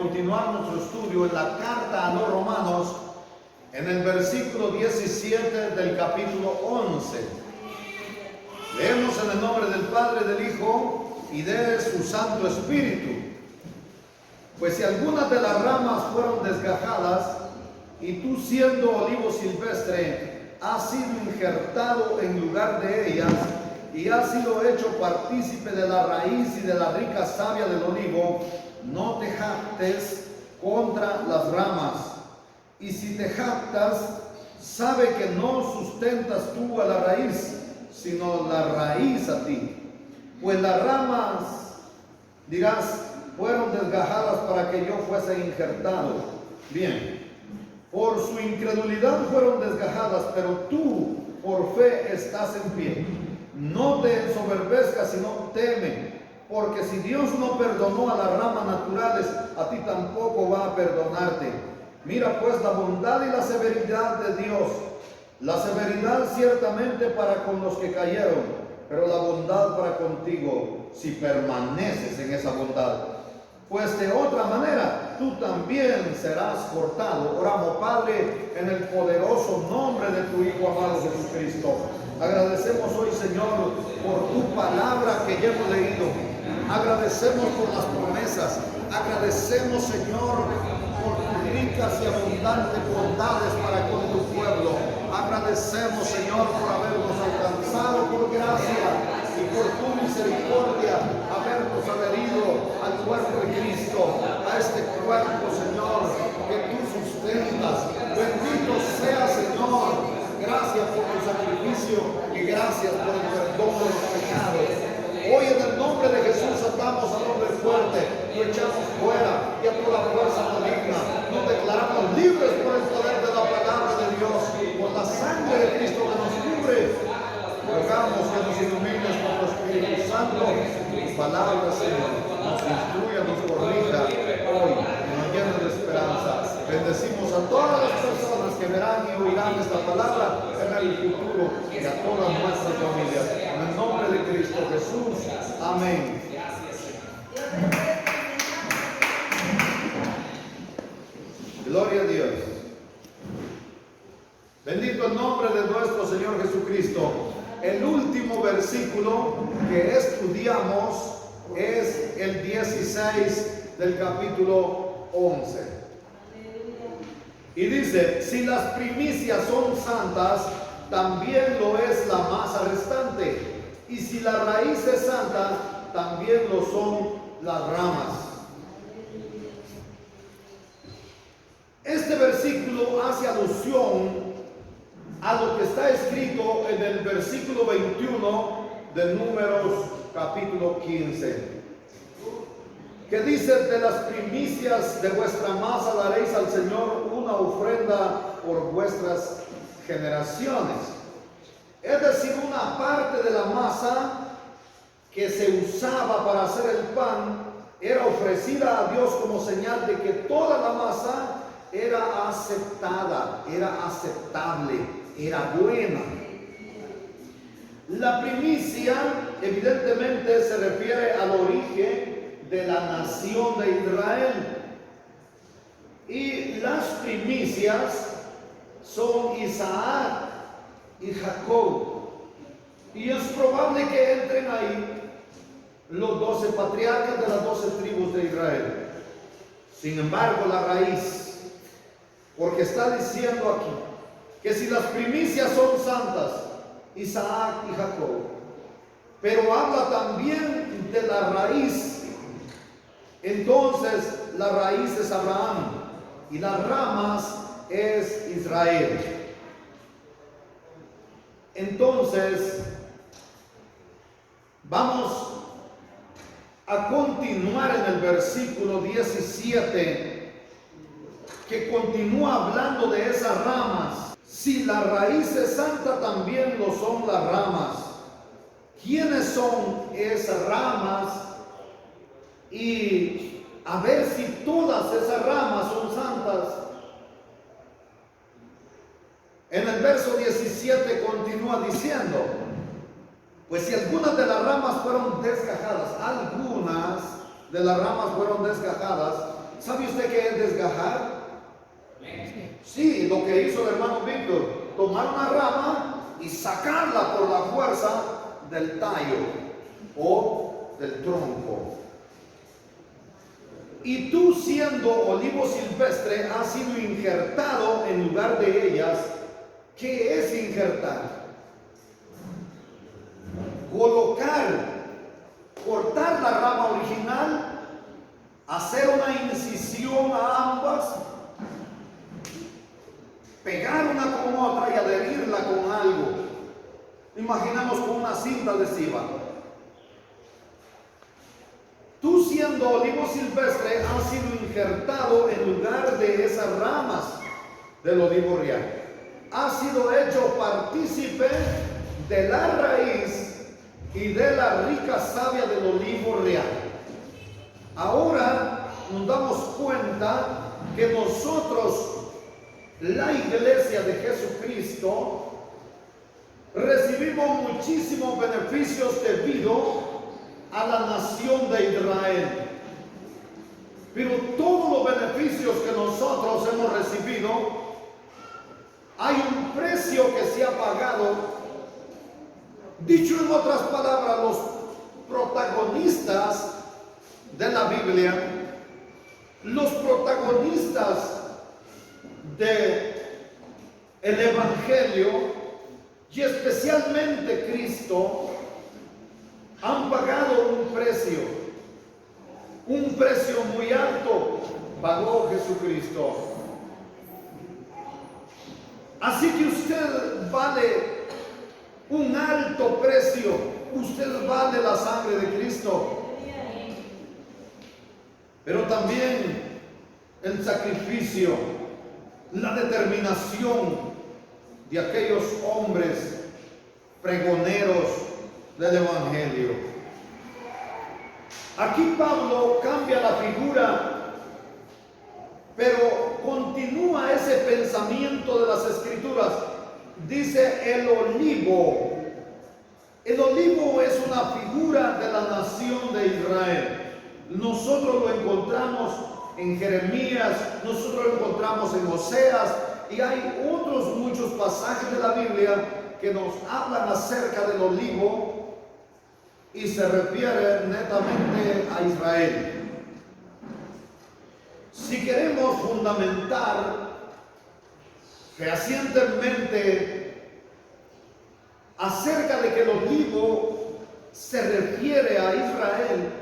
continuar nuestro estudio en la carta a los Romanos, en el versículo 17 del capítulo 11. Leemos en el nombre del Padre, del Hijo y de su Santo Espíritu. Pues si algunas de las ramas fueron desgajadas, y tú siendo olivo silvestre, has sido injertado en lugar de ellas, y has sido hecho partícipe de la raíz y de la rica savia del olivo, no te jactes contra las ramas. Y si te jactas, sabe que no sustentas tú a la raíz, sino la raíz a ti. Pues las ramas, dirás, fueron desgajadas para que yo fuese injertado. Bien, por su incredulidad fueron desgajadas, pero tú por fe estás en pie. No te ensoberbezcas, sino teme, porque si Dios no perdonó a las ramas naturales, a ti tampoco va a perdonarte. Mira pues la bondad y la severidad de Dios. La severidad ciertamente para con los que cayeron, pero la bondad para contigo, si permaneces en esa bondad. Pues de otra manera, tú también serás cortado. Oramos, Padre, en el poderoso nombre de tu Hijo amado Jesucristo. Agradecemos hoy, Señor, por tu palabra que ya hemos leído. Agradecemos por las promesas. Agradecemos, Señor, por tus ricas y abundantes bondades para con tu pueblo. Agradecemos, Señor, por habernos alcanzado por gracia y por tu misericordia, habernos adherido al cuerpo de Cristo, a este cuerpo, Señor, que tú sustentas. Bendito sea, Señor. Gracias por tu sacrificio y gracias por el perdón de los pecados. Hoy en el nombre de Jesús atamos al hombre fuerte, lo echamos fuera y a toda fuerza maligna. Nos declaramos libres por el poder de la palabra de Dios, por la sangre de Cristo que nos cubre. Rogamos que nos ilumines con tu Espíritu Santo. Tu palabra, Señor, nos instruya, nos corrija hoy, nos llena de esperanza. Bendecimos a todas las personas que verán y oirán esta palabra en el futuro y a todas nuestras familias. En el nombre de Cristo Jesús. Amén. Gloria a Dios. Bendito el nombre de nuestro Señor Jesucristo. El último versículo que estudiamos es el 16 del capítulo 11. Y dice, si las primicias son santas, también lo es la masa restante. Y si la raíz es santa, también lo son las ramas. Este versículo hace alusión a lo que está escrito en el versículo 21 de Números capítulo 15. Que dice, de las primicias de vuestra masa daréis al Señor una ofrenda por vuestras generaciones. Es decir, una parte de la masa que se usaba para hacer el pan era ofrecida a Dios como señal de que toda la masa era aceptada, era aceptable, era buena. La primicia evidentemente se refiere al origen de la nación de Israel, y las primicias son Isaac y Jacob, y es probable que entren ahí los 12 patriarcas de las 12 tribus de Israel. Sin embargo, la raíz, porque está diciendo aquí que si las primicias son santas, Isaac y Jacob, pero habla también de la raíz. Entonces la raíz es Abraham y las ramas es Israel. Entonces vamos a continuar en el versículo 17, que continúa hablando de esas ramas. Si la raíz es santa, también lo son las ramas. ¿Quiénes son esas ramas? Y a ver si todas esas ramas son santas. En el verso 17 continúa diciendo, pues si algunas de las ramas fueron desgajadas, algunas de las ramas fueron desgajadas, ¿Sabe usted qué es desgajar? Sí, lo que hizo el hermano Víctor, tomar una rama y sacarla por la fuerza del tallo o del tronco. Y tú, siendo olivo silvestre, has sido injertado en lugar de ellas. ¿Qué es injertar? Colocar, cortar la rama original, hacer una incisión a ambas, pegar una con otra y adherirla con algo. Imaginamos con una cinta adhesiva. Tú, siendo olivo silvestre, has sido injertado en lugar de esas ramas del olivo real. Has sido hecho partícipe de la raíz y de la rica savia del olivo real. Ahora nos damos cuenta que nosotros, la iglesia de Jesucristo, recibimos muchísimos beneficios debido a la nación de Israel. Pero todos los beneficios que nosotros hemos recibido, hay un precio que se ha pagado. Dicho en otras palabras, los protagonistas de la Biblia, los protagonistas del Evangelio y especialmente Cristo, han pagado un precio muy alto pagó Jesucristo. Así que usted vale un alto precio, usted vale la sangre de Cristo, pero también el sacrificio, la determinación de aquellos hombres pregoneros del Evangelio. Aquí Pablo cambia la figura, pero continúa ese pensamiento de las Escrituras. Dice el olivo. El olivo es una figura de la nación de Israel. Nosotros lo encontramos en Jeremías, nosotros lo encontramos en Oseas, y hay otros muchos pasajes de la Biblia que nos hablan acerca del olivo y se refiere netamente a Israel. Si queremos fundamentar fehacientemente acerca de que el olivo se refiere a Israel,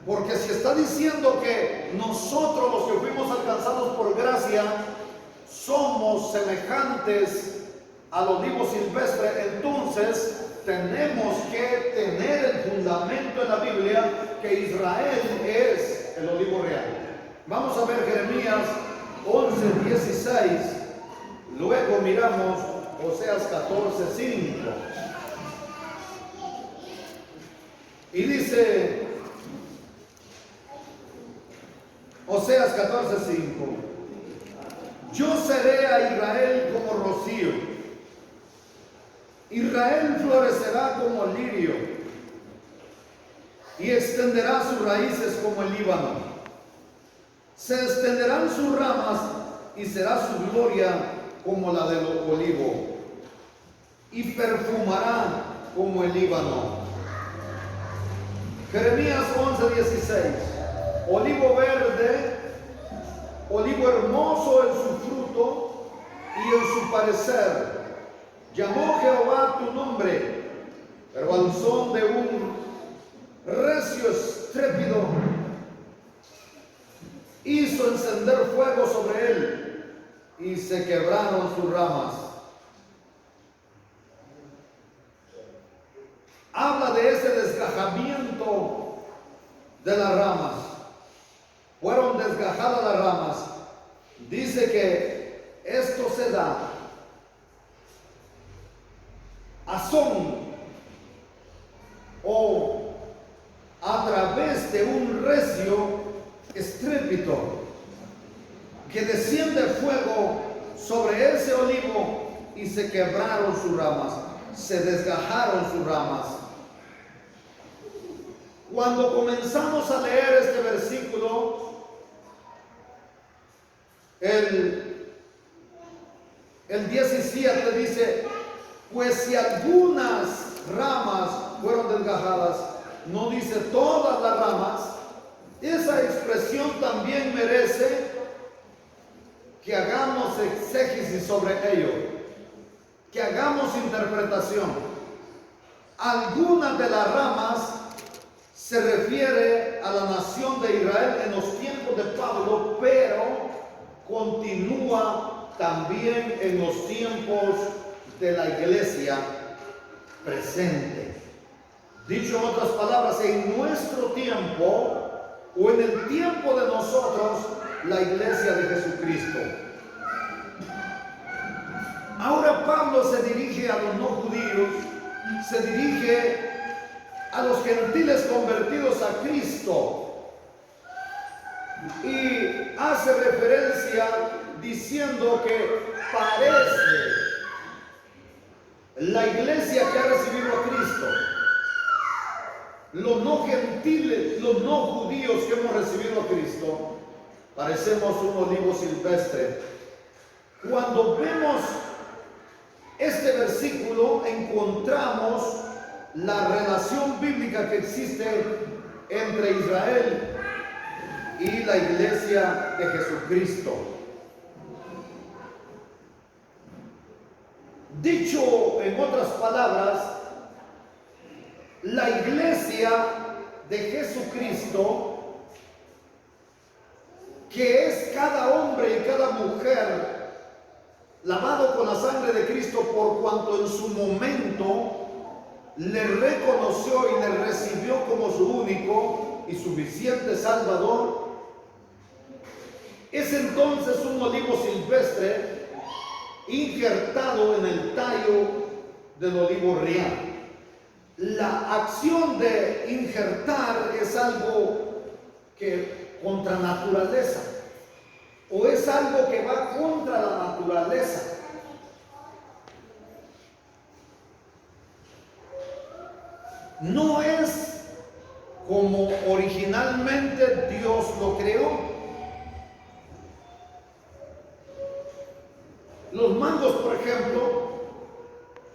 porque si está diciendo que nosotros, los que fuimos alcanzados por gracia, somos semejantes al olivo silvestre, entonces tenemos que tener el fundamento en la Biblia que Israel es el olivo real. Vamos a ver Jeremías 11:16, luego miramos Oseas 14:5, y dice Oseas 14:5: yo seré a Israel como rocío, Israel florecerá como lirio y extenderá sus raíces como el Líbano. Se extenderán sus ramas y será su gloria como la del olivo, y perfumará como el Líbano. Jeremías 11:16: olivo verde, olivo hermoso en su fruto y en su parecer. Llamó Jehová tu nombre, pero al son de un recio estrépito hizo encender fuego sobre él y se quebraron sus ramas. Habla de ese desgajamiento de las ramas. Fueron desgajadas las ramas. Dice que esto se da a son o a través de un recio estrépito, que desciende fuego sobre ese olivo y se quebraron sus ramas, se desgajaron sus ramas. Cuando comenzamos a leer este versículo, el 17 dice, pues si algunas ramas fueron desgajadas, no dice todas las ramas. Esa expresión también merece que hagamos exégesis sobre ello, que hagamos interpretación. Algunas de las ramas se refiere a la nación de Israel en los tiempos de Pablo, pero continúa también en los tiempos de la iglesia presente. Dicho en otras palabras, en nuestro tiempo o en el tiempo de nosotros, la iglesia de Jesucristo. Ahora Pablo se dirige a los no judíos, se dirige a los gentiles convertidos a Cristo y hace referencia diciendo que parece la iglesia que ha recibido a Cristo, los no gentiles, los no judíos que hemos recibido a Cristo, parecemos un olivo silvestre. Cuando vemos este versículo, encontramos la relación bíblica que existe entre Israel y la iglesia de Jesucristo. Dicho en otras palabras, la iglesia de Jesucristo, que es cada hombre y cada mujer lavado con la sangre de Cristo, por cuanto en su momento le reconoció y le recibió como su único y suficiente Salvador, es entonces un olivo silvestre injertado en el tallo del olivo real. La acción de injertar es algo que contra naturaleza, o es algo que va contra la naturaleza. No es como originalmente Dios lo creó. Los mangos, por ejemplo,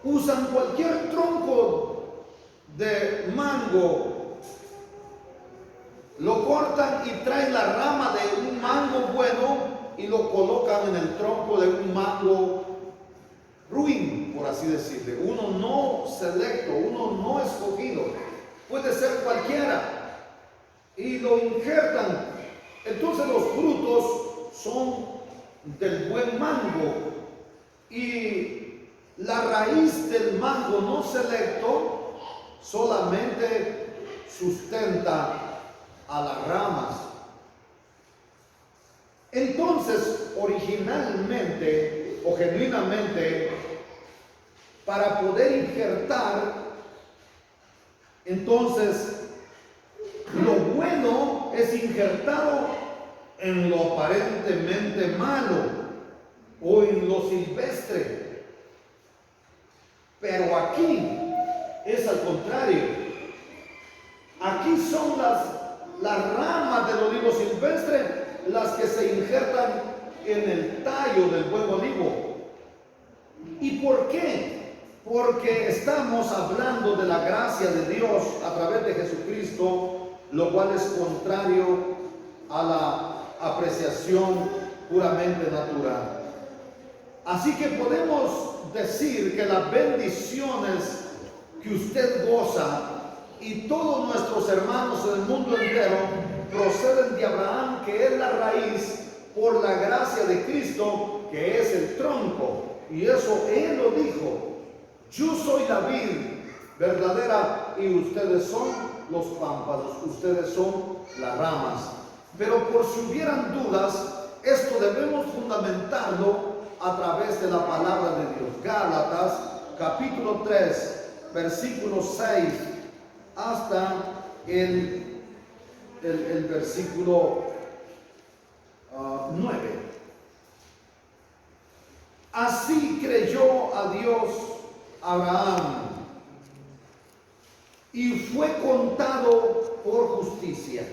usan cualquier tronco de mango, lo cortan y traen la rama de un mango bueno y lo colocan en el tronco de un mango ruin, por así decirle. Uno no selecto, uno no escogido, puede ser cualquiera, y lo injertan. Entonces los frutos son del buen mango, y la raíz del mango no selecto solamente sustenta a las ramas. Entonces, originalmente o genuinamente, para poder injertar, entonces lo bueno es injertado en lo aparentemente malo o en lo silvestre. Pero aquí es al contrario. Aquí son las ramas del olivo silvestre las que se injertan en el tallo del buen olivo. ¿Y por qué? Porque estamos hablando de la gracia de Dios a través de Jesucristo, lo cual es contrario a la apreciación puramente natural. Así que podemos decir que las bendiciones que usted goza y todos nuestros hermanos en el mundo entero proceden de Abraham, que es la raíz, por la gracia de Cristo, que es el tronco. Y eso Él lo dijo: yo soy la vid verdadera y ustedes son los pámpanos, ustedes son las ramas. Pero por si hubieran dudas, esto debemos fundamentarlo a través de la palabra de Dios. Gálatas capítulo 3 versículo 6 hasta el versículo 9. Así creyó a Dios Abraham y fue contado por justicia.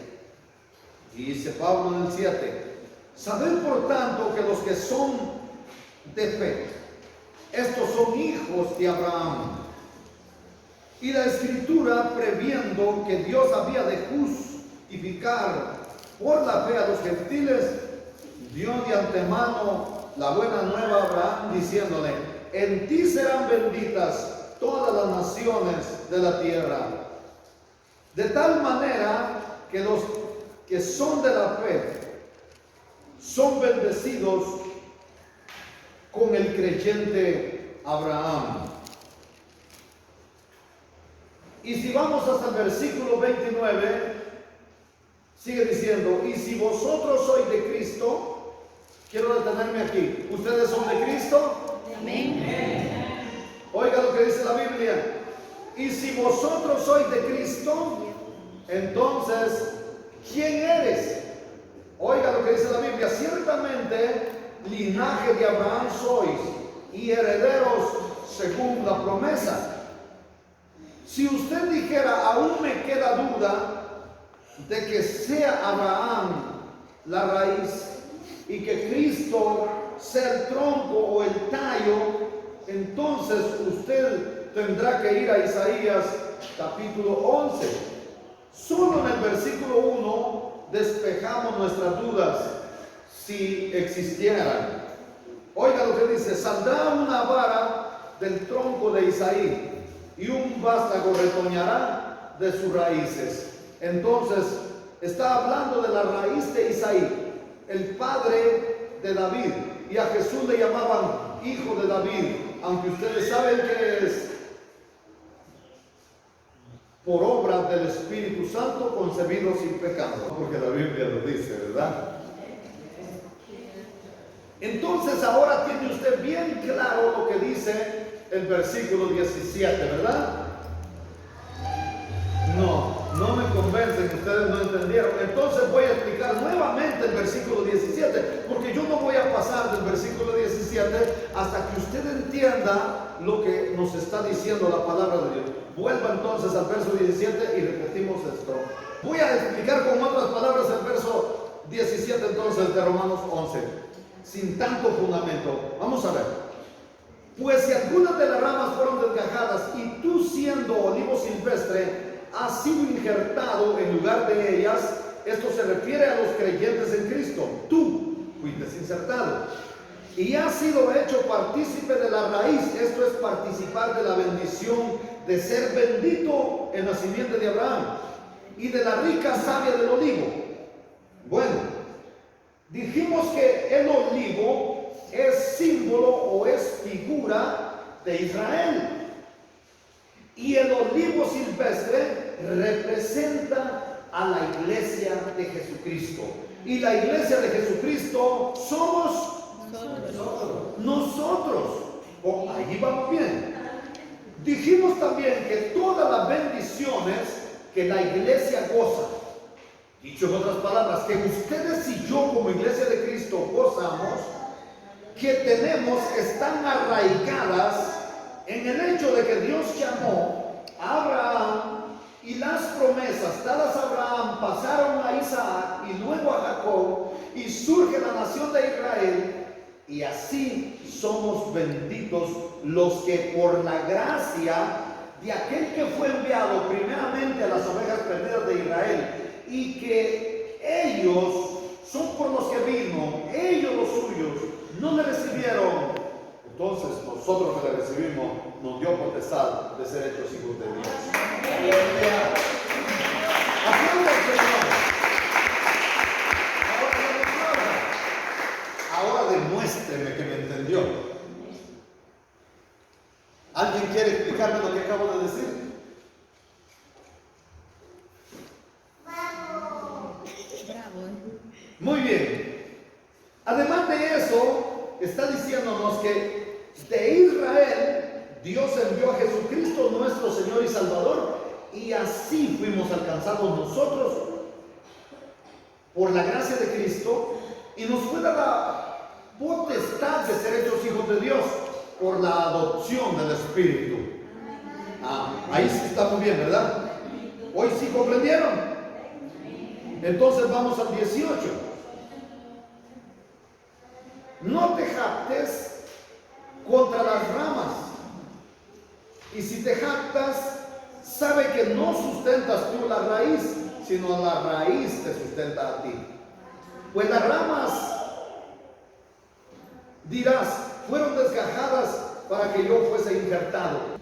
Dice Pablo en el 7: Sabed por tanto que los que son de fe, estos son hijos de Abraham. Y la Escritura, previendo que Dios había de justificar por la fe a los gentiles, dio de antemano la buena nueva a Abraham, diciéndole: en ti serán benditas todas las naciones de la tierra. De tal manera que los que son de la fe son bendecidos con el creyente Abraham. Y si vamos hasta el versículo 29, sigue diciendo: y si vosotros sois de Cristo, quiero detenerme aquí, ¿ustedes son de Cristo? Amén. Oiga lo que dice la Biblia: y si vosotros sois de Cristo, entonces, ¿quién eres? Oiga lo que dice la Biblia: ciertamente linaje de Abraham sois y herederos según la promesa. Si usted dijera: aún me queda duda de que sea Abraham la raíz y que Cristo sea el tronco o el tallo, entonces usted tendrá que ir a Isaías capítulo 11. Solo en el versículo 1 despejamos nuestras dudas, si existieran. Oiga lo que dice: saldrá una vara del tronco de Isaí y un vástago retoñará de sus raíces. Entonces está hablando de la raíz de Isaí, el padre de David, y a Jesús le llamaban hijo de David, aunque ustedes saben que es por obra del Espíritu Santo, concebido sin pecado, porque la Biblia lo dice, ¿verdad? Entonces ahora tiene usted bien claro lo que dice el versículo 17, ¿verdad? No me convencen, ustedes no entendieron. Entonces voy a explicar nuevamente el versículo 17, porque yo no voy a pasar del versículo 17 hasta que usted entienda lo que nos está diciendo la palabra de Dios. Vuelva entonces al verso 17 y repetimos esto. Voy a explicar con otras palabras el verso 17 entonces de Romanos 11, sin tanto fundamento. Vamos a ver. Pues si algunas de las ramas fueron desgajadas y tú, siendo olivo silvestre, has sido injertado en lugar de ellas, esto se refiere a los creyentes en Cristo. Tú fuiste insertado y has sido hecho partícipe de la raíz. Esto es participar de la bendición de ser bendito en la simiente de Abraham y de la rica savia del olivo. Bueno, dijimos que el olivo es símbolo o es figura de Israel, y el olivo silvestre representa a la iglesia de Jesucristo, y la iglesia de Jesucristo somos nosotros. Oh, allí vamos bien. Dijimos también que todas las bendiciones que la iglesia goza, dicho en otras palabras, que ustedes y yo como iglesia de Cristo gozamos, que tenemos, están arraigadas en el hecho de que Dios llamó a Abraham, y las promesas dadas a Abraham pasaron a Isaac y luego a Jacob, y surge la nación de Israel, y así somos benditos los que por la gracia de aquel que fue enviado primeramente a las ovejas perdidas de Israel, y que ellos son por los que vino, ellos los suyos no le recibieron, entonces nosotros que le recibimos nos dio potestad de ser hechos hijos de Dios. Ahora demuéstreme que me entendió. ¿Alguien quiere explicarme lo que acabo de decir? Muy bien. Además de eso, está diciéndonos que de Israel Dios envió a Jesucristo, nuestro Señor y Salvador, y así fuimos alcanzados nosotros por la gracia de Cristo, y nos fue dada potestad de ser hechos hijos de Dios por la adopción del Espíritu. Ahí sí estamos bien, ¿verdad? Hoy sí comprendieron. Entonces vamos al 18. no te jactes contra las ramas. Y si te jactas, sabe que no sustentas tú la raíz, sino la raíz te sustenta a ti. Pues las ramas, dirás, fueron desgajadas para que yo fuese injertado.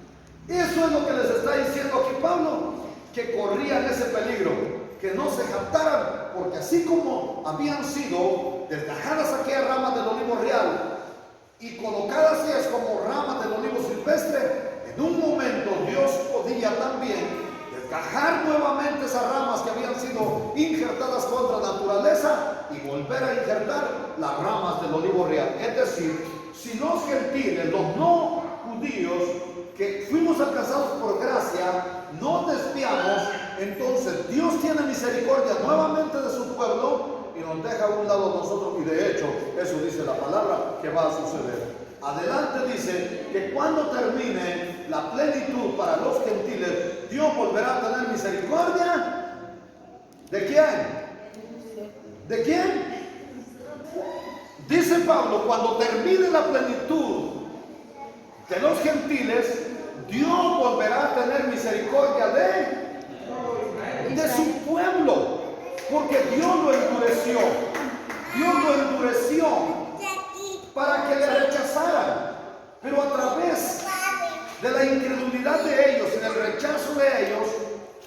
Eso es lo que les está diciendo aquí Pablo, que corrían ese peligro, que no se jactaran, porque así como habían sido desgajadas aquellas ramas del olivo real y colocadas ellas como ramas del olivo silvestre, en un momento Dios podía también desgajar nuevamente esas ramas que habían sido injertadas contra la naturaleza y volver a injertar las ramas del olivo real. Es decir, si los gentiles, los no judíos, que fuimos alcanzados por gracia, no desviamos, entonces Dios tiene misericordia nuevamente de su pueblo y nos deja a un lado de nosotros, y de hecho eso dice la palabra que va a suceder. Adelante dice que cuando termine la plenitud para los gentiles, Dios volverá a tener misericordia. ¿De quién? ¿De quién? Dice Pablo, cuando termine la plenitud de los gentiles, Dios volverá a tener misericordia de su pueblo, porque Dios lo endureció. Dios lo endureció para que le rechazaran, pero a través de la incredulidad de ellos, en el rechazo de ellos,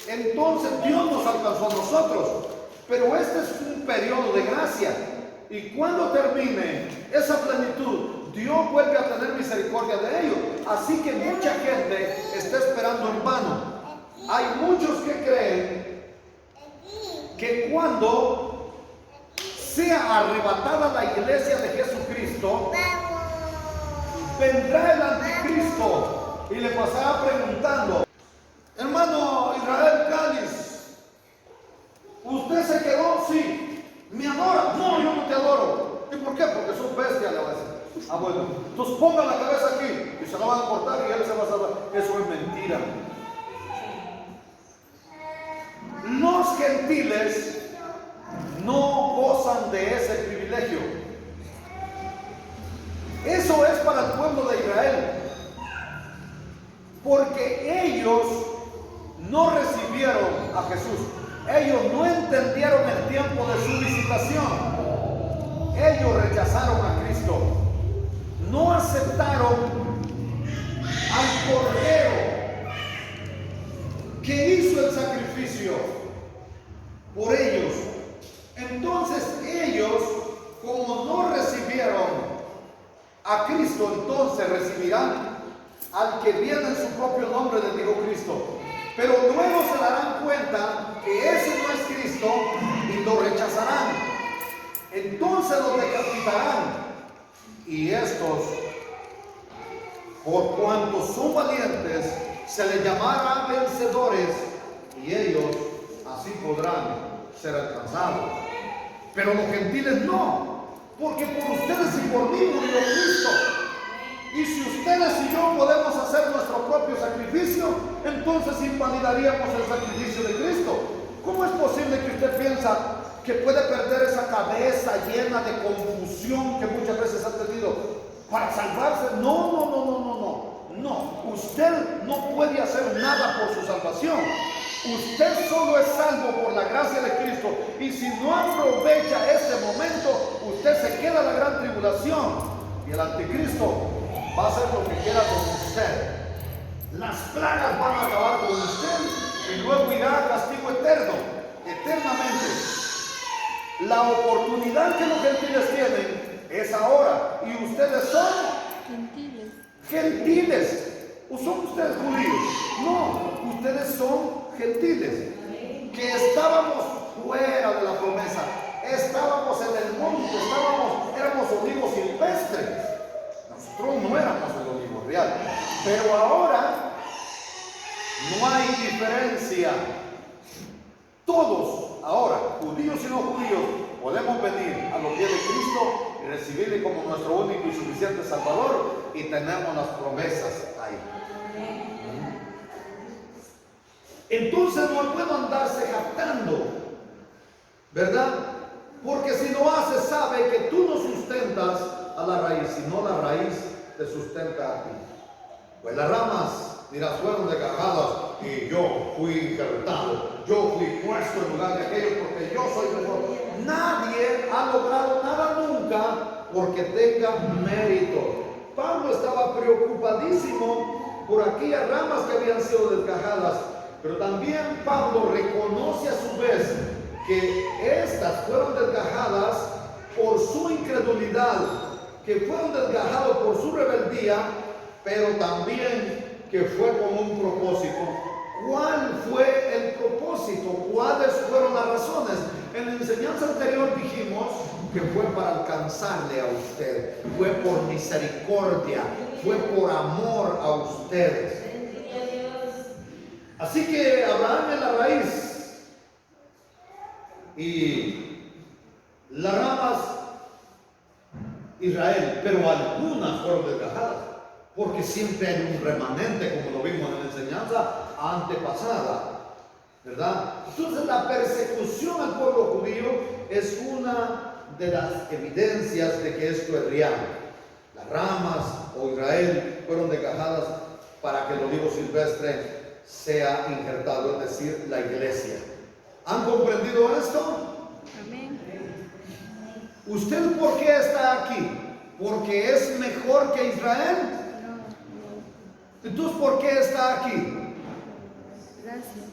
entonces Dios nos alcanzó a nosotros. Pero este es un periodo de gracia, y cuando termine esa plenitud, Dios vuelve a tener misericordia de ellos. Así que mucha gente está esperando en vano. Hay muchos que creen que cuando sea arrebatada la iglesia de Jesucristo, vendrá el anticristo y le pasará preguntando: hermano Israel Cáliz, ¿usted se quedó? Sí. ¿Me adora? No, yo no te adoro. ¿Y por qué? Porque sos bestia a la vez. Ah, bueno, entonces ponga la cabeza aquí y se la van a cortar y él se va a salvar. Eso es mentira. Los gentiles no gozan de ese privilegio. Eso es para el pueblo de Israel, porque ellos no recibieron a Jesús. Ellos no entendieron el tiempo de su visitación. Ellos rechazaron a Cristo. No aceptaron al Cordero que hizo el sacrificio por ellos. Entonces ellos, como no recibieron a Cristo, entonces recibirán al que viene en su propio nombre del Hijo Cristo. Pero luego se darán cuenta que ese no es Cristo y lo rechazarán. Entonces los decapitarán. Y estos, por cuanto son valientes, se les llamará vencedores, y ellos así podrán ser alcanzados. Pero los gentiles no, porque por ustedes y por mí murió Cristo. Y si ustedes y yo podemos hacer nuestro propio sacrificio, entonces invalidaríamos el sacrificio de Cristo. ¿Cómo es posible que usted piensa que puede perder esa cabeza llena de confusión que muchas veces ha tenido para salvarse? No, usted no puede hacer nada por su salvación. Usted solo es salvo por la gracia de Cristo, y si no aprovecha este momento, usted se queda en la gran tribulación y el anticristo va a hacer lo que quiera con usted. Las plagas van a acabar con usted y luego irá a castigo eterno, eternamente. La oportunidad que los gentiles tienen es ahora, y ustedes son gentiles. ¿O son ustedes judíos? No, ustedes son gentiles, que estábamos fuera de la promesa, estábamos en el monte, éramos olivos silvestres. Nosotros no éramos el olivo real, pero ahora no hay diferencia. Todos ahora, judíos y no judíos, podemos venir a los pies de Cristo y recibirle como nuestro único y suficiente Salvador, y tenemos las promesas ahí. Entonces no puedo andarse jactando, ¿verdad? Porque si lo haces, sabe que tú no sustentas a la raíz, sino la raíz te sustenta a ti. Pues las ramas, mira, fueron desgarradas y yo fui injertado, yo fui puesto en lugar de aquellos porque yo soy mejor. Nadie ha logrado nada nunca porque tenga mérito. Pablo estaba preocupadísimo por aquellas ramas que habían sido desgajadas, pero también Pablo reconoce a su vez que estas fueron desgajadas por su incredulidad, que fueron desgajados por su rebeldía, pero también que fue con un propósito. ¿Cuál fue el propósito? ¿Cuáles fueron las razones? En la enseñanza anterior dijimos que fue para alcanzarle a usted, fue por misericordia, fue por amor a ustedes. Así que Abraham es la raíz y las ramas Israel, pero algunas fueron desgajadas, porque siempre hay un remanente, como lo vimos en la enseñanza antepasada, ¿verdad? Entonces la persecución al pueblo judío es una de las evidencias de que esto es real. Las ramas o Israel fueron desgajadas para que el olivo silvestre sea injertado, es decir, la iglesia. ¿Han comprendido esto? Amén. ¿Usted por qué está aquí? ¿Porque es mejor que Israel? No. Entonces, ¿por qué está aquí? Gracias.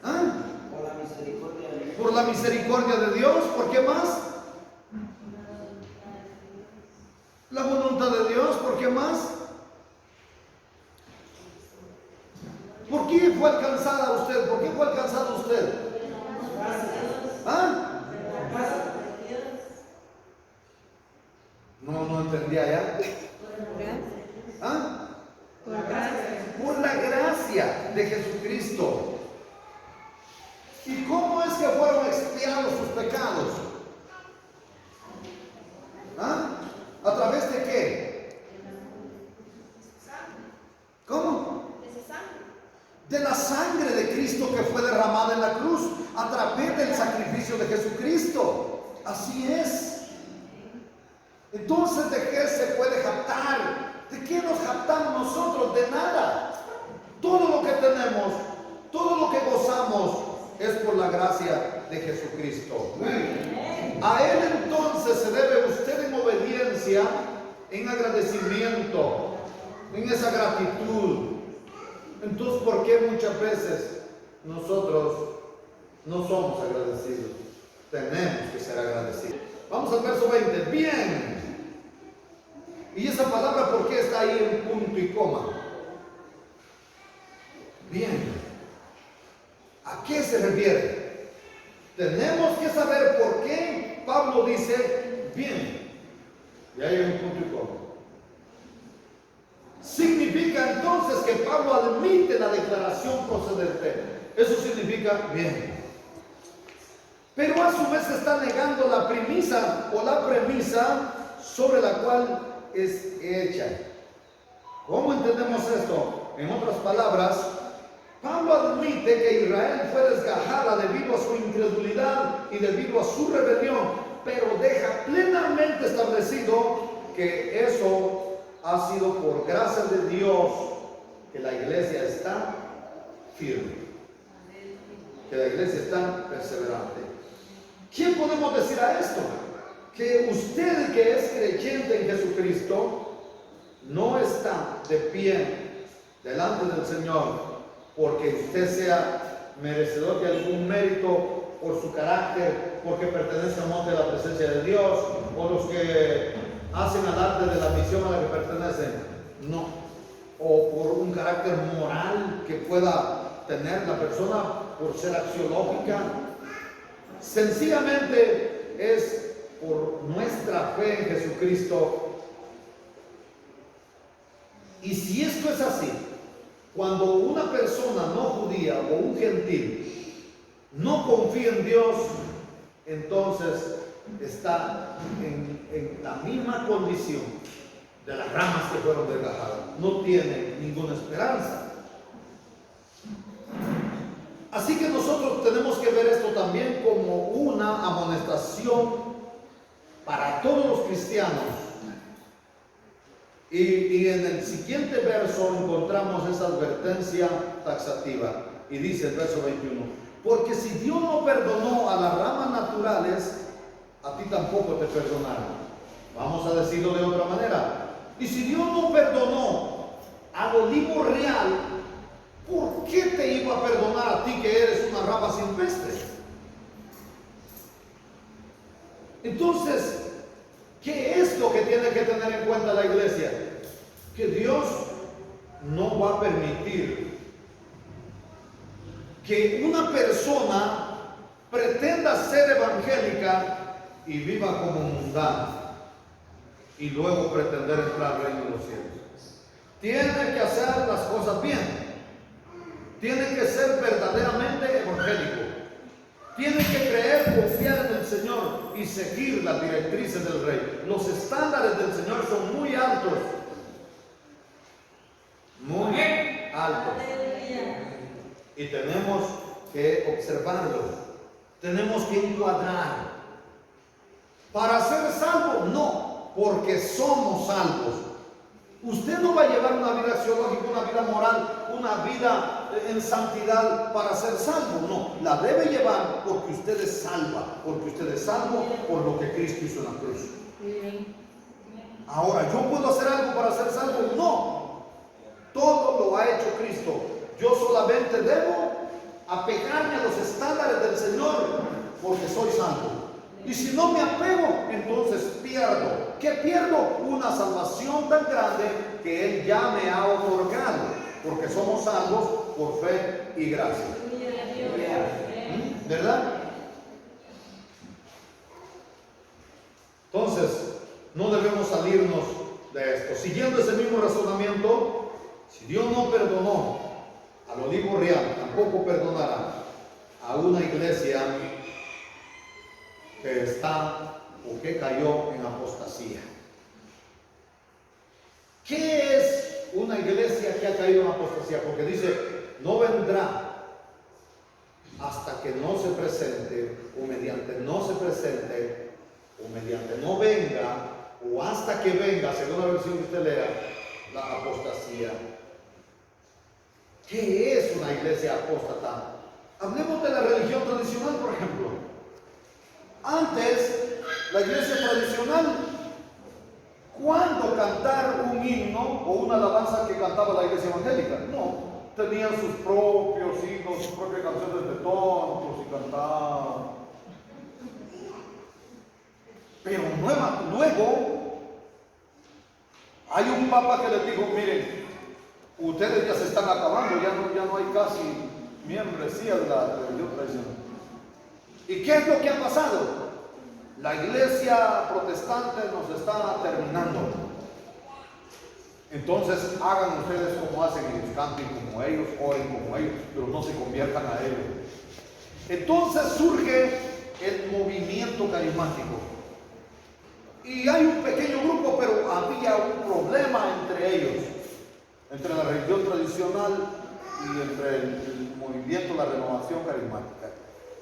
¿Ah? Por la misericordia de Dios. Por la misericordia de Dios. ¿Por qué más? La voluntad de Dios. ¿Por qué más? ¿Por qué fue alcanzada usted? ¿Por qué fue alcanzado usted? ¿Ah? No entendía ya. ¿Ah? Por gracia. Por la gracia de Jesucristo. ¿Y cómo es que fueron expiados sus pecados? ¿Ah? ¿A través de qué? ¿Cómo? De la sangre de Cristo que fue derramada en la cruz, a través del sacrificio de Jesucristo. Así es. Entonces, ¿de qué se puede jactar? ¿De qué nos jactamos nosotros? De nada. Todo lo que tenemos, todo lo que gozamos es por la gracia de Jesucristo. A Él entonces se debe usted en obediencia, en agradecimiento, en esa gratitud. Entonces, ¿por qué muchas veces nosotros no somos agradecidos? Tenemos que ser agradecidos. Vamos al verso 20. Bien. Y esa palabra, ¿por qué está ahí en punto y coma? Bien. ¿A qué se refiere? Tenemos que saber por qué Pablo dice bien. Y ahí hay un punto y coma. Significa entonces que Pablo admite la declaración procedente. Eso significa bien. Pero a su vez está negando la premisa o la premisa sobre la cual es hecha. ¿Cómo entendemos esto? En otras palabras, Pablo admite que Israel fue desgajada debido a su incredulidad y debido a su rebelión, pero deja plenamente establecido que eso ha sido por gracia de Dios, que la iglesia está firme, que la iglesia está perseverante. ¿Qué podemos decir a esto? Que usted que es creyente en Jesucristo no está de pie delante del Señor porque usted sea merecedor de algún mérito por su carácter, porque pertenece al monte de la presencia de Dios, o los que hacen alarde de la misión a la que pertenecen. No. O por un carácter moral que pueda tener la persona por ser axiológica. Sencillamente es por nuestra fe en Jesucristo. Y si esto es así, cuando una persona no judía o un gentil no confía en Dios, entonces está en la misma condición de las ramas que fueron desgajadas. No tiene ninguna esperanza. Así que nosotros tenemos que ver esto también como una amonestación cristianos. Y en el siguiente verso encontramos esa advertencia taxativa. Y dice el verso 21, porque si Dios no perdonó a las ramas naturales, a ti tampoco te perdonará. Vamos a decirlo de otra manera. Y si Dios no perdonó al olivo real, ¿por qué te iba a perdonar a ti que eres una rama silvestre? Entonces, ¿qué es lo que tiene que tener en cuenta la iglesia? Que Dios no va a permitir que una persona pretenda ser evangélica y viva como mundana y luego pretender entrar al reino de los cielos. Tiene que hacer las cosas bien. Tiene que ser verdaderamente evangélico. Tiene que creer, confiar en el Señor y seguir las directrices del Rey. Los estándares del Señor son muy altos. Muy altos. Y tenemos que observarlos. Tenemos que encuadrar. Para ser salvo, no, porque somos salvos. Usted no va a llevar una vida axiológica, una vida moral, una vida en santidad para ser salvo. No, la debe llevar porque usted es salva, porque usted es salvo por lo que Cristo hizo en la cruz. Ahora, ¿yo puedo hacer algo para ser salvo? No, todo lo ha hecho Cristo. Yo solamente debo apegarme a los estándares del Señor porque soy salvo. Y si no me apego, entonces pierdo. ¿Qué pierdo? Una salvación tan grande que Él ya me ha otorgado, porque somos salvos por fe y gracia. ¿Verdad? Entonces, no debemos salirnos de esto. Siguiendo ese mismo razonamiento, si Dios no perdonó al olivo real, tampoco perdonará a una iglesia que está o que cayó en apostasía. ¿Qué es una iglesia que ha caído en apostasía? Porque dice, no vendrá hasta que no se presente, o mediante no se presente, o mediante no venga, o hasta que venga, según la versión que usted lea, la apostasía. ¿Qué es una iglesia apóstata? Hablemos de la religión tradicional, por ejemplo. Antes, la iglesia tradicional, ¿cuándo cantar un himno o una alabanza que cantaba la iglesia evangélica? No, tenían sus propios himnos, sus propias canciones de tontos y cantaban. Pero luego, hay un papa que les dijo, miren, ustedes ya se están acabando, ya no hay casi membresía de la religión tradicional. ¿Y qué es lo que ha pasado? La iglesia protestante nos está terminando. Entonces hagan ustedes como hacen ellos, canten como ellos, oren como ellos, pero no se conviertan a ellos. Entonces surge el movimiento carismático. Y hay un pequeño grupo, pero había un problema entre ellos, entre la religión tradicional y entre el movimiento, la renovación carismática.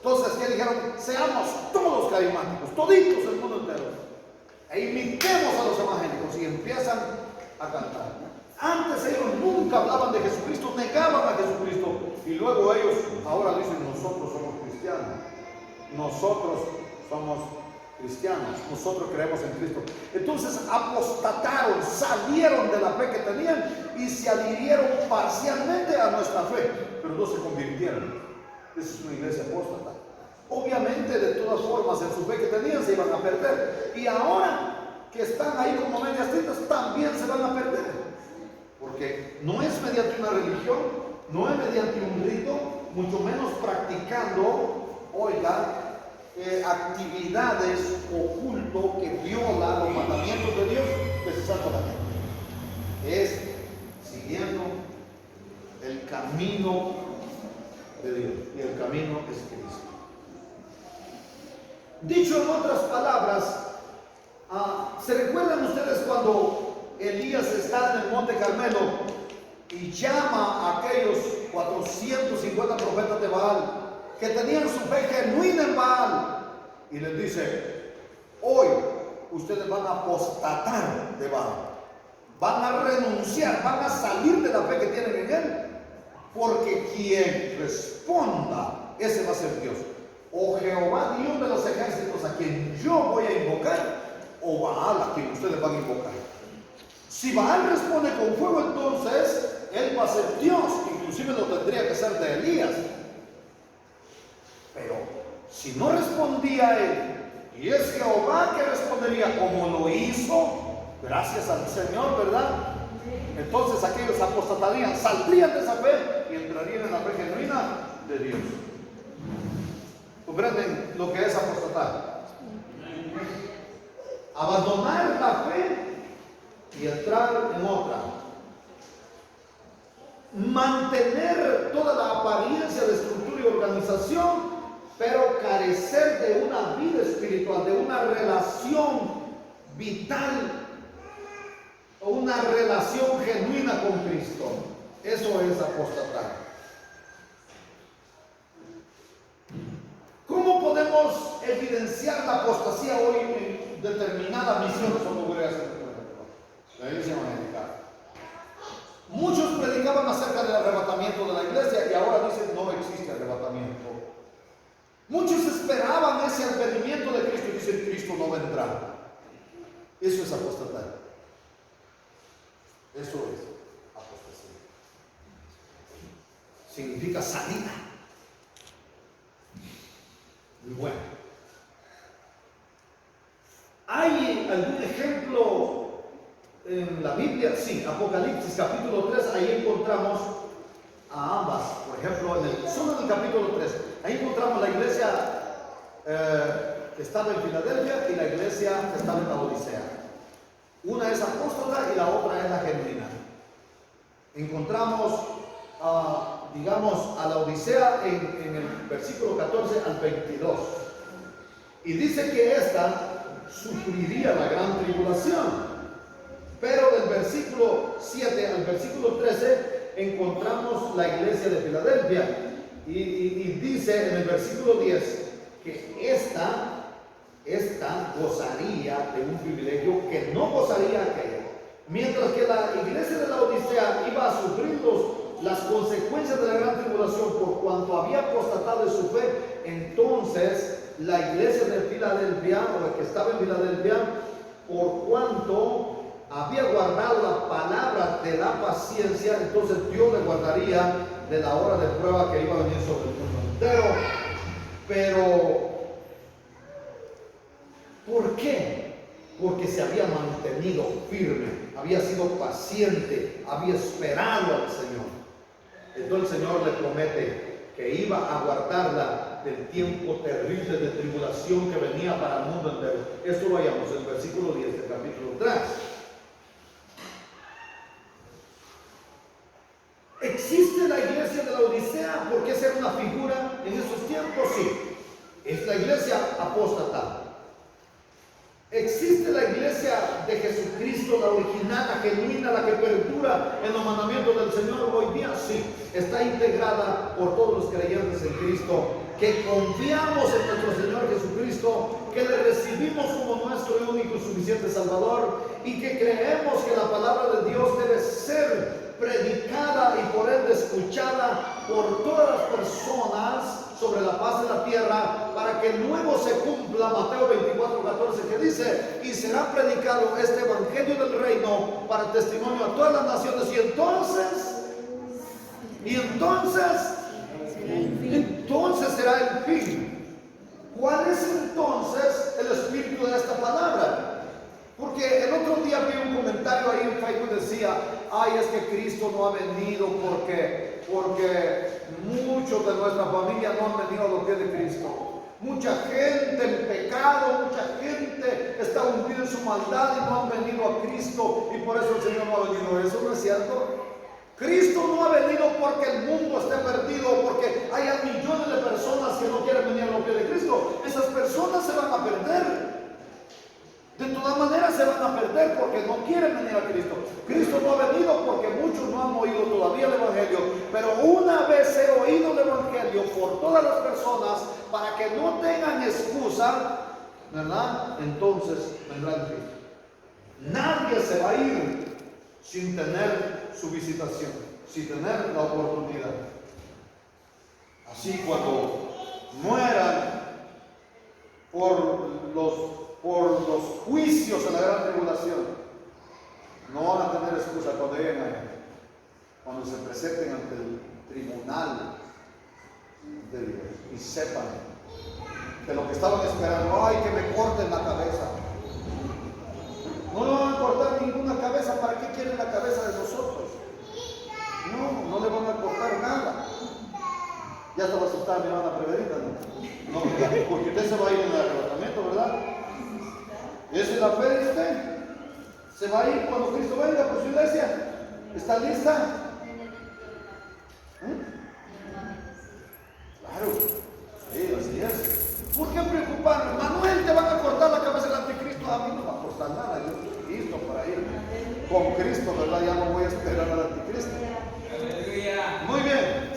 Entonces, ¿qué dijeron? Seamos todos carismáticos, toditos el mundo entero, e imitemos a los evangélicos, y empiezan a cantar. Antes ellos nunca hablaban de Jesucristo, negaban a Jesucristo, y luego ellos ahora dicen, nosotros somos cristianos, nosotros somos cristianos, nosotros creemos en Cristo. Entonces apostataron, salieron de la fe que tenían y se adhirieron parcialmente a nuestra fe, pero no se convirtieron. Esa es una iglesia apóstata. Obviamente, de todas formas, en su fe que tenían se iban a perder. Y ahora que están ahí como medias tintas, también se van a perder. Porque no es mediante una religión, no es mediante un rito, mucho menos practicando, oiga, actividades o culto que viola los mandamientos de Dios, que se salva la gente. Es siguiendo el camino de Dios, y el camino es Cristo. Dicho en otras palabras, ¿se recuerdan ustedes cuando Elías está en el Monte Carmelo y llama a aquellos 450 profetas de Baal que tenían su fe genuina en Baal, y les dice, hoy ustedes van a apostatar de Baal. Van a renunciar, van a salir de la fe que tienen en él. Porque quien responda, ese va a ser Dios. O Jehová, Dios de los ejércitos, a quien yo voy a invocar, o Baal, a quien ustedes van a invocar. Si Baal responde con fuego, entonces él va a ser Dios. Inclusive lo tendría que ser de Elías. Pero si no respondía él, y es Jehová que respondería como lo hizo, gracias al Señor, ¿verdad? Entonces aquellos apostatarían, saldrían de esa fe y entrarían en la fe genuina de Dios. ¿Comprenden lo que es apostatar? Abandonar la fe y entrar en otra. Mantener toda la apariencia de estructura y organización, pero carecer de una vida espiritual, de una relación vital o una relación genuina con Cristo. Eso es apostatar. ¿Cómo podemos evidenciar la apostasía hoy en determinadas misiones o congregaciones? La iglesia evangélica. Muchos predicaban acerca del arrebatamiento de la iglesia y ahora dicen no existe arrebatamiento. Muchos esperaban ese advenimiento de Cristo y dicen Cristo no vendrá. Eso es apostatar. Eso es apostasía. Significa salida. Muy bueno. ¿Hay algún ejemplo en la Biblia? Sí, Apocalipsis capítulo 3, ahí encontramos a ambas. Por ejemplo, solo en el capítulo 3, ahí encontramos la iglesia que estaba en Filadelfia y la iglesia que estaba en la Odisea. Una es apóstata y la otra es la genuina. Encontramos, digamos, a la Odisea en el versículo 14 al 22. Y dice que esta sufriría la gran tribulación. Pero del versículo 7 al versículo 13 encontramos la iglesia de Filadelfia. Y dice en el versículo 10 que esta gozaría de un privilegio que no gozaría aquella. Mientras que la iglesia de la Odisea iba a sufrir las consecuencias de la gran tribulación por cuanto había apostatado de su fe, entonces la iglesia de Filadelfia, o el que estaba en Filadelfia, por cuanto había guardado la palabra de la paciencia, entonces Dios le guardaría de la hora de prueba que iba a venir sobre el mundo entero. Pero ¿por qué? Porque se había mantenido firme, había sido paciente, había esperado al Señor. Entonces el Señor le promete que iba a guardarla del tiempo terrible de tribulación que venía para el mundo entero. Esto lo hallamos en el versículo 10 del capítulo 3. ¿Existe la iglesia de la Odisea? ¿Por qué ser una figura en esos tiempos? Sí, es la iglesia apóstata. ¿Existe la iglesia de Jesucristo, la original, la genuina, la que perdura en los mandamientos del Señor hoy día? Sí, está integrada por todos los creyentes en Cristo, que confiamos en nuestro Señor Jesucristo, que le recibimos como nuestro único y suficiente Salvador y que creemos que la palabra de Dios debe ser predicada y por ende escuchada por todas las personas sobre la faz de la tierra, para que luego se cumpla Mateo 24:14, que dice: y será predicado este evangelio del reino para testimonio a todas las naciones. Y entonces será el fin. ¿Cuál es entonces el espíritu de esta palabra? Porque el otro día vi un comentario ahí en Facebook, decía: ay, es que Cristo no ha venido porque muchos de nuestra familia no han venido a los pies de Cristo. Mucha gente en pecado, mucha gente está hundida en su maldad y no han venido a Cristo, y por eso el Señor no ha venido. ¿Eso no es cierto? Cristo no ha venido porque el mundo esté perdido, porque haya millones de personas que no quieren venir a los pies de Cristo. Esas personas se van a perder. De todas maneras se van a perder porque no quieren venir a Cristo. Cristo no ha venido porque muchos no han oído todavía el Evangelio. Pero una vez he oído el Evangelio por todas las personas, para que no tengan excusa, ¿verdad? Entonces vendrá el fin. Nadie se va a ir sin tener su visitación, sin tener la oportunidad. Así cuando mueran por los juicios en la gran tribulación, no van a tener excusa cuando lleguen allá, cuando se presenten ante el tribunal de Dios y sepan que lo que estaban esperando, ay, que me corten la cabeza. No le van a cortar ninguna cabeza. ¿Para qué quieren la cabeza de nosotros? No, no le van a cortar nada. Ya estaba asustada mi hermana Preverita, ¿no? No, porque usted se va a ir en el arrebatamiento, ¿verdad? ¿Esa es la fe de usted? ¿Se va a ir cuando Cristo venga por su iglesia? ¿Está lista? Claro, sí, así es. ¿Por qué preocuparme? Manuel, te van a cortar la cabeza del anticristo. A mí no va a cortar nada, yo estoy listo para ir con Cristo, ¿verdad? Ya no voy a esperar al anticristo. Muy bien.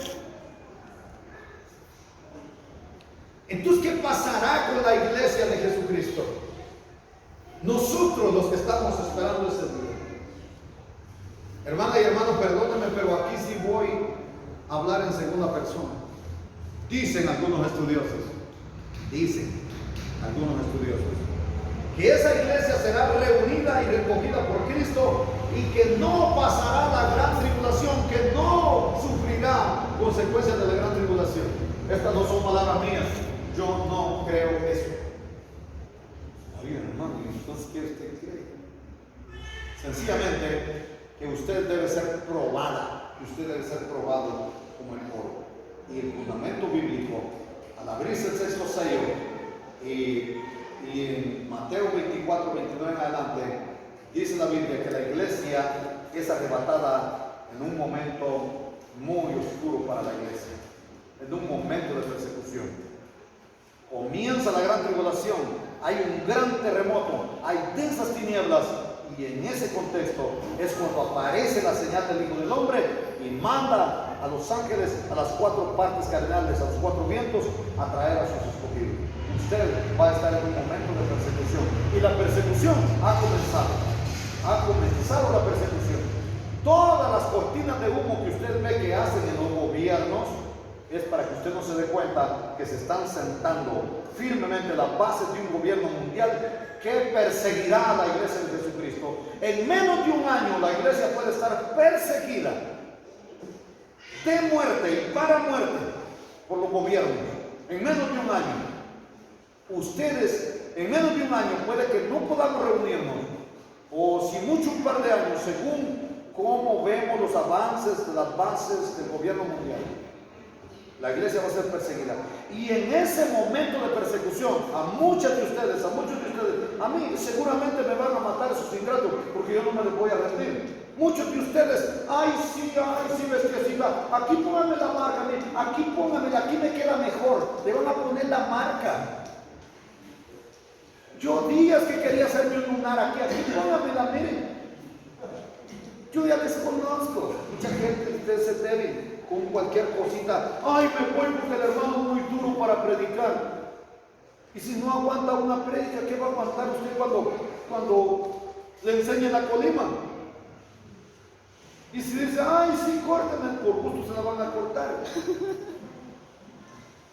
Entonces, ¿qué pasará con la iglesia de Jesucristo? Nosotros los que estamos esperando ese día. Hermana y hermano, perdónenme, pero aquí sí voy a hablar en segunda persona. Dicen algunos estudiosos, que esa iglesia será reunida y recogida por Cristo y que no pasará la gran tribulación, que no sufrirá consecuencias de la gran tribulación. Estas no son palabras mías, yo no creo eso. Oigan, hermano, entonces ¿qué usted cree? Sencillamente que usted debe ser probada, que usted debe ser probado como el oro. Y el fundamento bíblico, al abrirse el sexto sello, y en Mateo 24, 29 en adelante, dice la Biblia que la iglesia es arrebatada en un momento muy oscuro para la iglesia, en un momento de persecución. Comienza la gran tribulación, hay un gran terremoto, hay densas tinieblas, y en ese contexto es cuando aparece la señal del Hijo del Hombre y manda a los ángeles a las cuatro partes cardinales, a los cuatro vientos, a traer a sus escogidos. Usted va a estar en un momento de persecución, y la persecución ha comenzado la persecución. Todas las cortinas de humo que usted ve que hacen en los gobiernos es para que usted no se dé cuenta que se están sentando firmemente las bases de un gobierno mundial que perseguirá a la iglesia de Jesucristo. En menos de un año la iglesia puede estar perseguida de muerte y para muerte por los gobiernos. En menos de un año. Ustedes, en menos de un año, puede que no podamos reunirnos, o si mucho un par de años, según cómo vemos los avances de las bases del gobierno mundial. La iglesia va a ser perseguida. Y en ese momento de persecución, a muchos de ustedes, a mí seguramente me van a matar esos ingratos, porque yo no me les voy a rendir. Muchos de ustedes, ay sí, bestiecita, aquí pónganme la marca, aquí pónganmela, aquí me queda mejor. Le van a poner la marca. Yo días que quería hacerme un lunar aquí pónganmela, miren. Yo ya les conozco. Mucha gente, ustedes se deben con cualquier cosita. Ay, me voy porque el hermano es muy duro para predicar. Y si no aguanta una predica, ¿qué va a aguantar usted cuando le enseñe la colima? Y si dice, ay, sí, córtenme, por gusto se la van a cortar.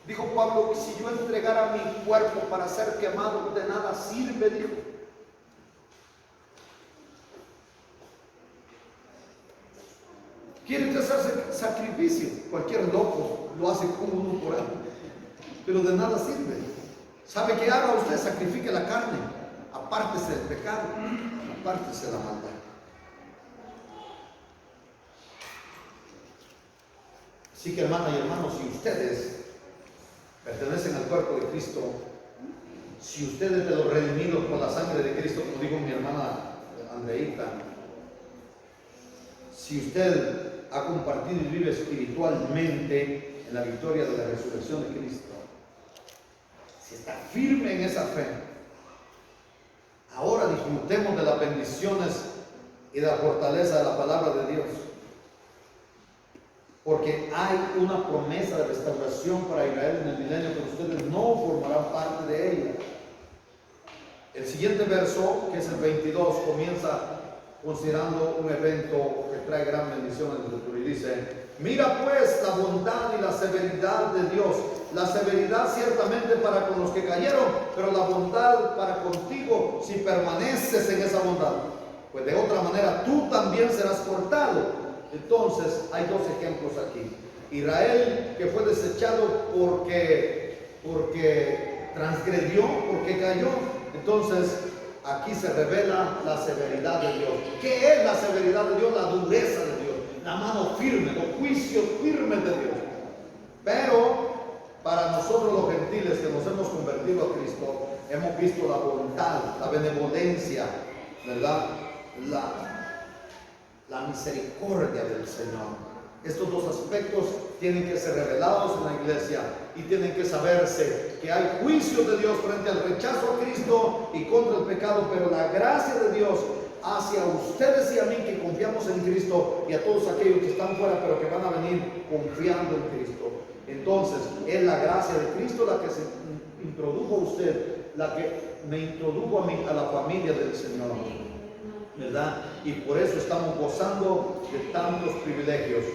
Dijo Pablo, si yo entregara mi cuerpo para ser quemado, de nada sirve, dijo. Quieren hacer sacrificio, cualquier loco lo hace como uno por ahí, pero de nada sirve. ¿Sabe qué haga usted? Sacrifique la carne, apártese del pecado, apártese de la maldad. Así que hermanas y hermanos, si ustedes pertenecen al cuerpo de Cristo, si ustedes de los redimidos por la sangre de Cristo, como dijo mi hermana Andreita, si usted ha compartido y vive espiritualmente en la victoria de la resurrección de Cristo, si está firme en esa fe, ahora disfrutemos de las bendiciones y de la fortaleza de la palabra de Dios, porque hay una promesa de restauración para Israel en el milenio, pero ustedes no formarán parte de ella. El siguiente verso, que es el 22, comienza considerando un evento que trae gran bendición en el futuro y dice: mira pues la bondad y la severidad de Dios. La severidad ciertamente para con los que cayeron, pero la bondad para contigo si permaneces en esa bondad. Pues de otra manera tú también serás cortado. Entonces hay dos ejemplos aquí. Israel, que fue desechado porque transgredió, porque cayó. Entonces aquí se revela la severidad de Dios. ¿Qué es la severidad de Dios? La dureza de Dios, la mano firme, los juicios firmes de Dios. Pero para nosotros los gentiles que nos hemos convertido a Cristo, hemos visto la bondad, la benevolencia, ¿verdad? La misericordia del Señor. Estos dos aspectos tienen que ser revelados en la iglesia y tienen que saberse que hay juicio de Dios frente al rechazo a Cristo y contra el pecado, pero la gracia de Dios hacia ustedes y a mí que confiamos en Cristo y a todos aquellos que están fuera pero que van a venir confiando en Cristo. Entonces es la gracia de Cristo la que se introdujo a usted, la que me introdujo a mí a la familia del Señor, ¿verdad? Y por eso estamos gozando de tantos privilegios.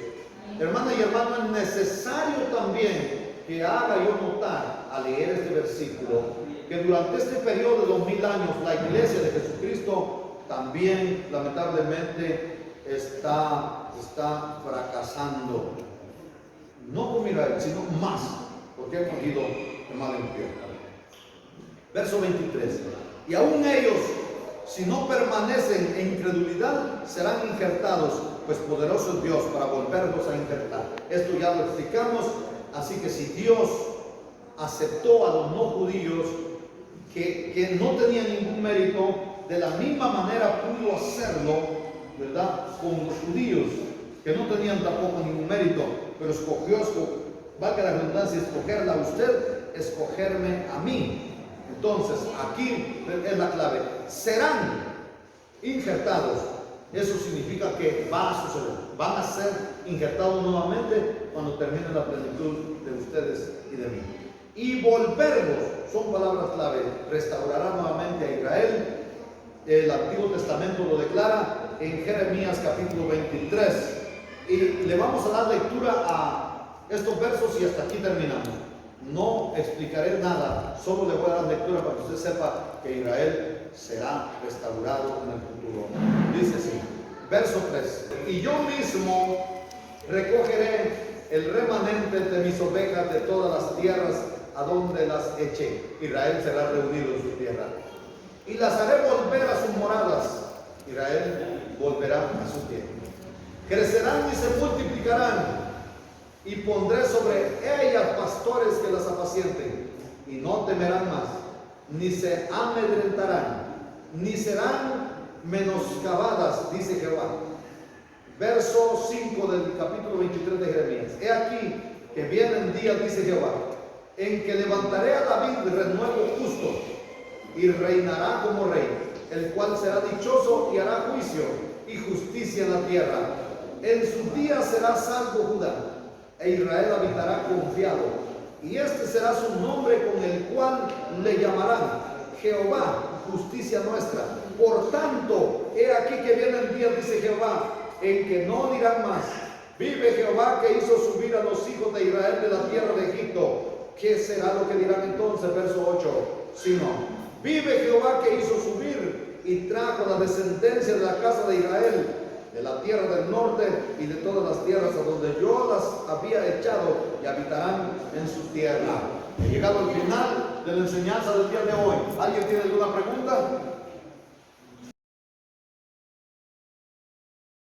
Hermana y hermano, es necesario también que haga yo notar al leer este versículo que durante este periodo de 2000 años la iglesia de Jesucristo también lamentablemente está fracasando, no como Israel, sino más, porque han cogido el mal empleado. Verso 23: y aún ellos, si no permanecen en incredulidad, serán injertados, pues poderoso es Dios para volverlos a injertar. Esto ya lo explicamos. Así que si Dios aceptó a los no judíos que no tenían ningún mérito, de la misma manera pudo hacerlo, ¿verdad?, con los judíos que no tenían tampoco ningún mérito, pero escogió, valga la redundancia, escogerla a usted, escogerme a mí. Entonces aquí es la clave: serán injertados. Eso significa que va a suceder, van a ser injertados nuevamente cuando termine la plenitud de ustedes y de mí. Y volverlos, son palabras clave, restaurará nuevamente a Israel. El Antiguo Testamento lo declara en Jeremías capítulo 23. Y le vamos a dar lectura a estos versos y hasta aquí terminamos. No explicaré nada, solo le voy a dar lectura para que usted sepa que Israel será restaurado en el futuro. Dice así, verso 3: y yo mismo recogeré el remanente de mis ovejas de todas las tierras a donde las eché. Israel será reunido en su tierra. Y las haré volver a sus moradas. Israel volverá a su tierra. Crecerán y se multiplicarán. Y pondré sobre ellas pastores que las apacienten. Y no temerán más, ni se amedrentarán, ni serán menoscabadas, dice Jehová. Verso 5 del capítulo 23 de Jeremías: he aquí que vienen días, dice Jehová, en que levantaré a David de renuevo justo, y reinará como rey, el cual será dichoso y hará juicio y justicia en la tierra. En sus días será salvo Judá, e Israel habitará confiado. Y este será su nombre con el cual le llamarán Jehová, justicia nuestra. Por tanto, he aquí que vienen días, dice Jehová, en que no dirán más: vive Jehová, que hizo subir a los hijos de Israel de la tierra de Egipto. ¿Qué será lo que dirán entonces? Verso 8: sino, vive Jehová, que hizo subir y trajo la descendencia de la casa de Israel de la tierra del norte y de todas las tierras a donde yo las había echado, y habitarán en su tierra. He llegado al final de la enseñanza del día de hoy. ¿Alguien tiene alguna pregunta?